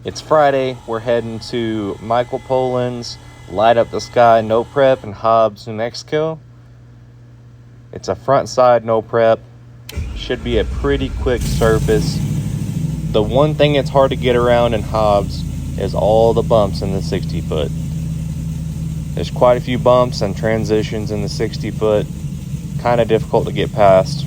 It's Friday. We're heading to Michael Pollan's Light Up the Sky No Prep in Hobbs, New Mexico. It's a front side no prep. Should be a pretty quick surface. The one thing that's hard to get around in Hobbs is all the bumps in the 60 foot. There's quite a few bumps and transitions in the 60 foot. Kind of difficult to get past.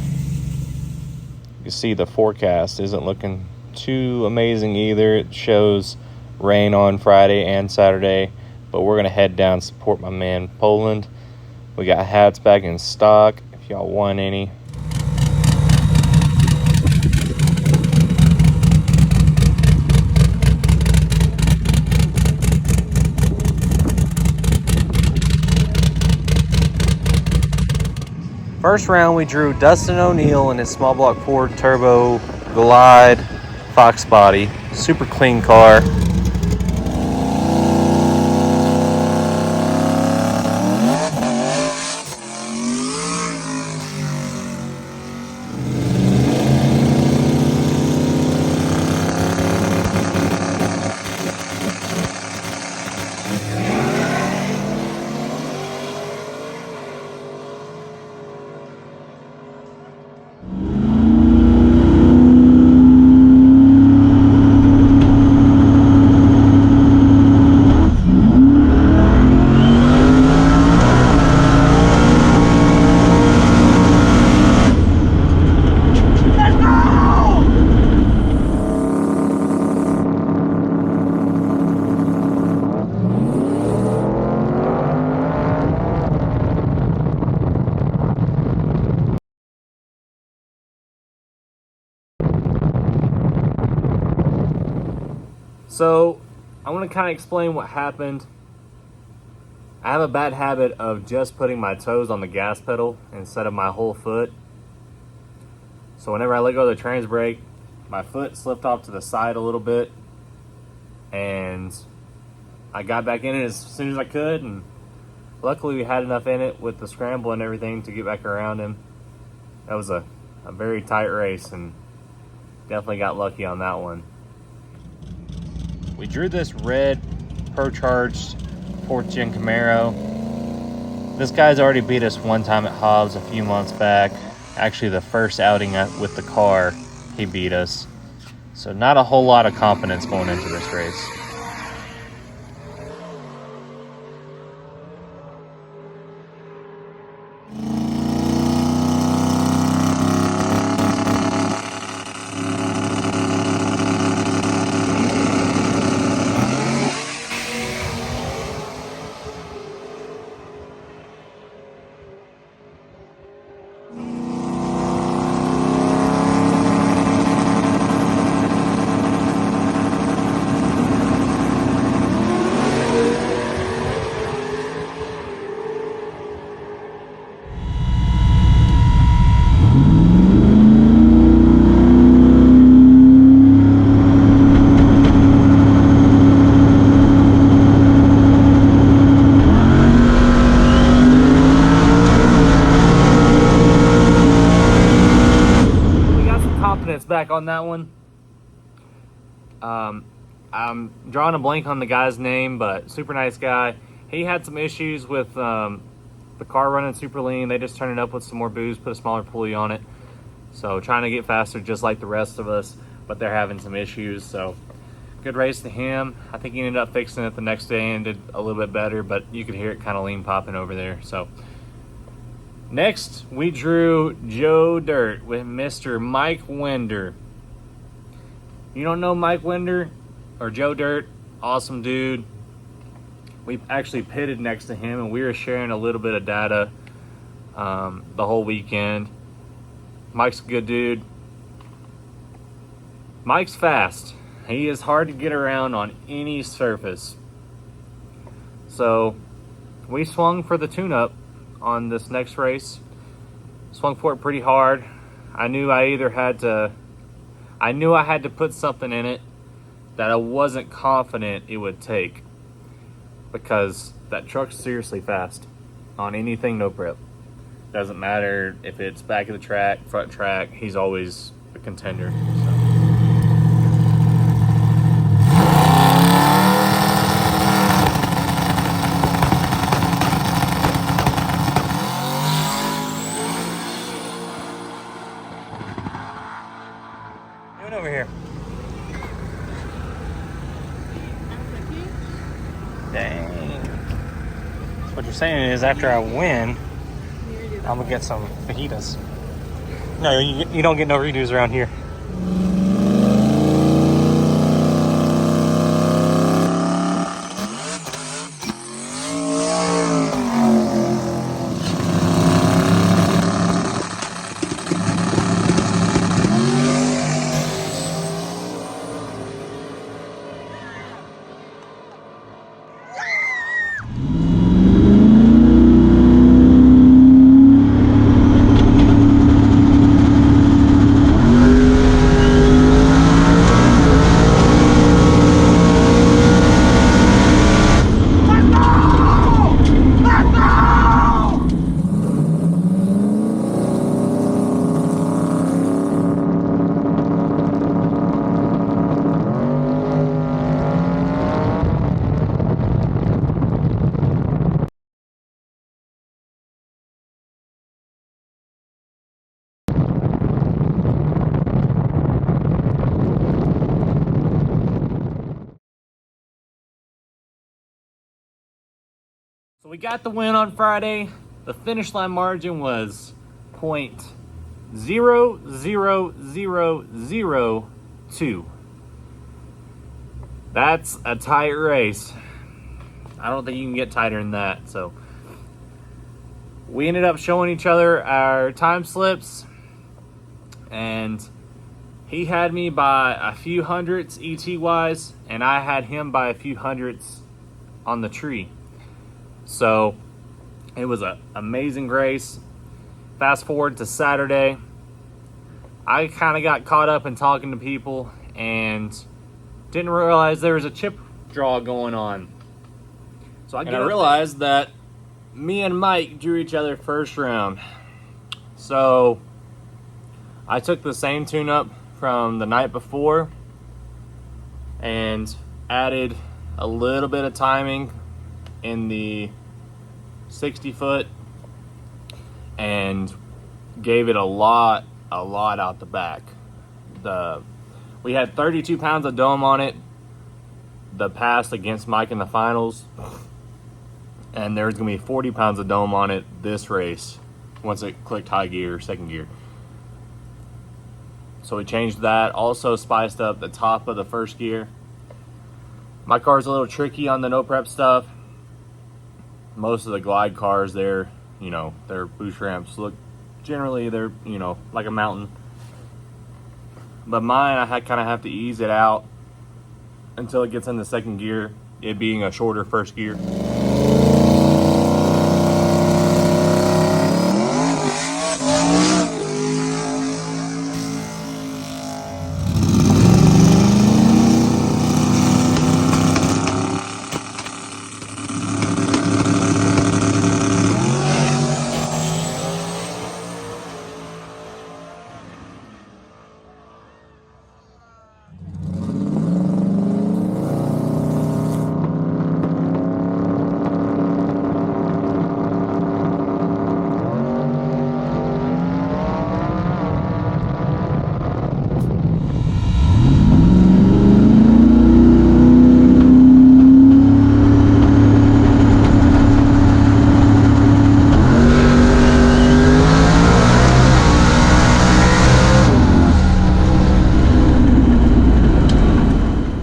You see the forecast isn't looking too amazing either. It shows rain on Friday and Saturday, but we're going to head down and support my man Poland. We got hats back in stock if y'all want any. First round, we drew Dustin O'Neill in his small block Ford Turbo Glide Fox body. Super clean car. So, I want to kind of explain what happened. I have a bad habit of just putting my toes on the gas pedal instead of my whole foot. So whenever I let go of the trans brake, my foot slipped off to the side a little bit, and I got back in it as soon as I could, and luckily we had enough in it with the scramble and everything to get back around him. That was a very tight race, and definitely got lucky on that one. We drew this red Pro-Charged 4th Gen Camaro. This guy's already beat us one time at Hobbs a few months back. Actually, the first outing with the car, he beat us. So not a whole lot of confidence going into this race. Back on that one. I'm drawing a blank on the guy's name, but super nice guy. He had some issues with the car running super lean. They just turned it up with some more booze, put a smaller pulley on it. So trying to get faster just like the rest of us, but they're having some issues. So good race to him. I think he ended up fixing it the next day and did a little bit better, but you could hear it kind of lean popping over there. So next, we drew Joe Dirt with Mr. Mike Winder. You don't know Mike Winder or Joe Dirt? Awesome dude. We actually pitted next to him, and we were sharing a little bit of data the whole weekend. Mike's a good dude. Mike's fast. He is hard to get around on any surface. So we swung for the tune-up on this next race. Swung for it pretty hard. I knew I had to put something in it that I wasn't confident it would take, because that truck's seriously fast on anything no prep. Doesn't matter if it's back of the track, front track, he's always a contender. So. Dang. So what you're saying is after I win, I'm gonna get some fajitas. No, you don't get no redos around here. So we got the win on Friday. The finish line margin was .00002. That's a tight race. I don't think you can get tighter than that. So we ended up showing each other our time slips, and he had me by a few hundredths ET wise, and I had him by a few hundredths on the tree. So it was an amazing race. Fast forward to Saturday, I kind of got caught up in talking to people and didn't realize there was a chip draw going on. So I realized that me and Mike drew each other first round. So I took the same tune-up from the night before and added a little bit of timing in the 60 foot and gave it a lot out the back. We had 32 pounds of dome on it, the pass against Mike in the finals, and there's gonna be 40 pounds of dome on it this race once it clicked high gear, second gear. So we changed that, also spiced up the top of the first gear. My car's a little tricky on the no prep stuff. Most of the glide cars, their boost ramps look, generally they're, like a mountain. But mine, I kind of have to ease it out until it gets in the second gear, it being a shorter first gear.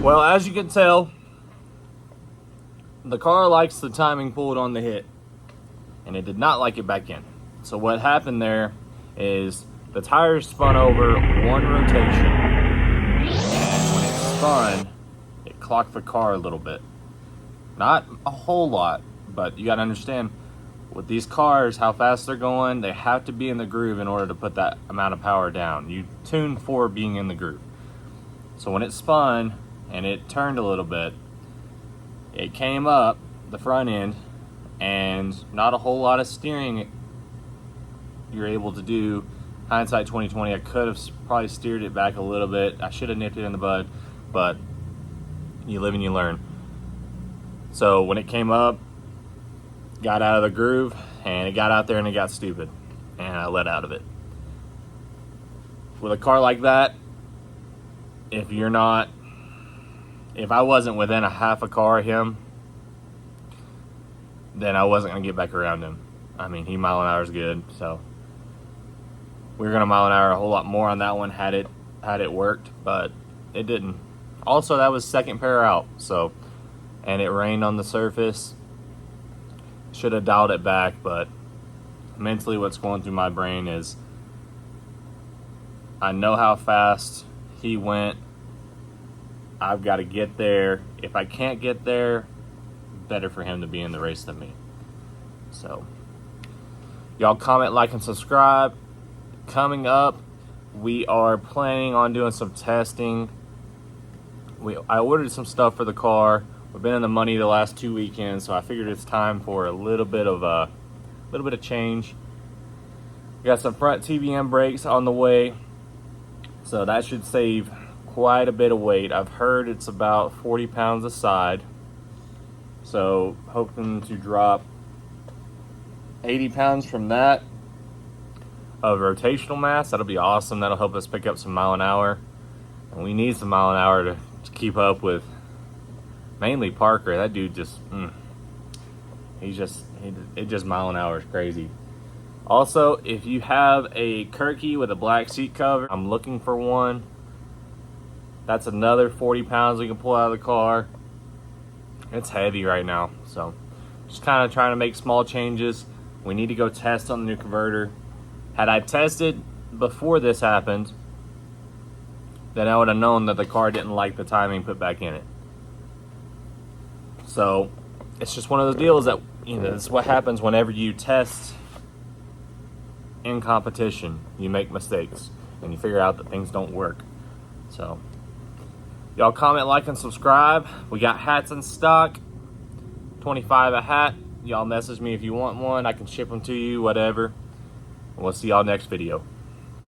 Well, as you can tell, the car likes the timing pulled on the hit, and it did not like it back in. So what happened there is the tires spun over one rotation, and when it spun, it clocked the car a little bit. Not a whole lot, but you gotta understand, with these cars, how fast they're going, they have to be in the groove in order to put that amount of power down. You tune for being in the groove. So when it spun, and it turned a little bit, it came up the front end, and not a whole lot of steering you're able to do. Hindsight 2020, I could have probably steered it back a little bit. I should have nipped it in the bud, but you live and you learn. So when it came up, got out of the groove, and it got out there and it got stupid, and I let out of it. With a car like that, if I wasn't within a half a car of him, then I wasn't gonna get back around him. I mean, he mile an hour is good, so we were gonna mile an hour a whole lot more on that one had it worked, but it didn't. Also, that was second pair out, so, and it rained on the surface. Should have dialed it back, but mentally what's going through my brain is I know how fast he went. I've got to get there. If I can't get there, better for him to be in the race than me. So, y'all comment, like, and subscribe. Coming up, we are planning on doing some testing. I ordered some stuff for the car. We've been in the money the last 2 weekends, so I figured it's time for a little bit of change. We got some front TBM brakes on the way, so that should save quite a bit of weight. I've heard it's about 40 pounds a side, so hoping to drop 80 pounds from that of rotational mass. That'll be awesome. That'll help us pick up some mile an hour, and we need some mile an hour to keep up with mainly Parker. That dude just it just mile an hour is crazy. Also, if you have a Kirky with a black seat cover, I'm looking for one. That's another 40 pounds we can pull out of the car. It's heavy right now, so just kind of trying to make small changes. We need to go test on the new converter. Had I tested before this happened, then I would have known that the car didn't like the timing put back in it. So it's just one of those deals that, this is what happens whenever you test in competition. You make mistakes and you figure out that things don't work. So y'all comment, like, and subscribe. We got hats in stock, $25 a hat. Y'all message me if you want one. I can ship them to you, whatever. We'll see y'all next video.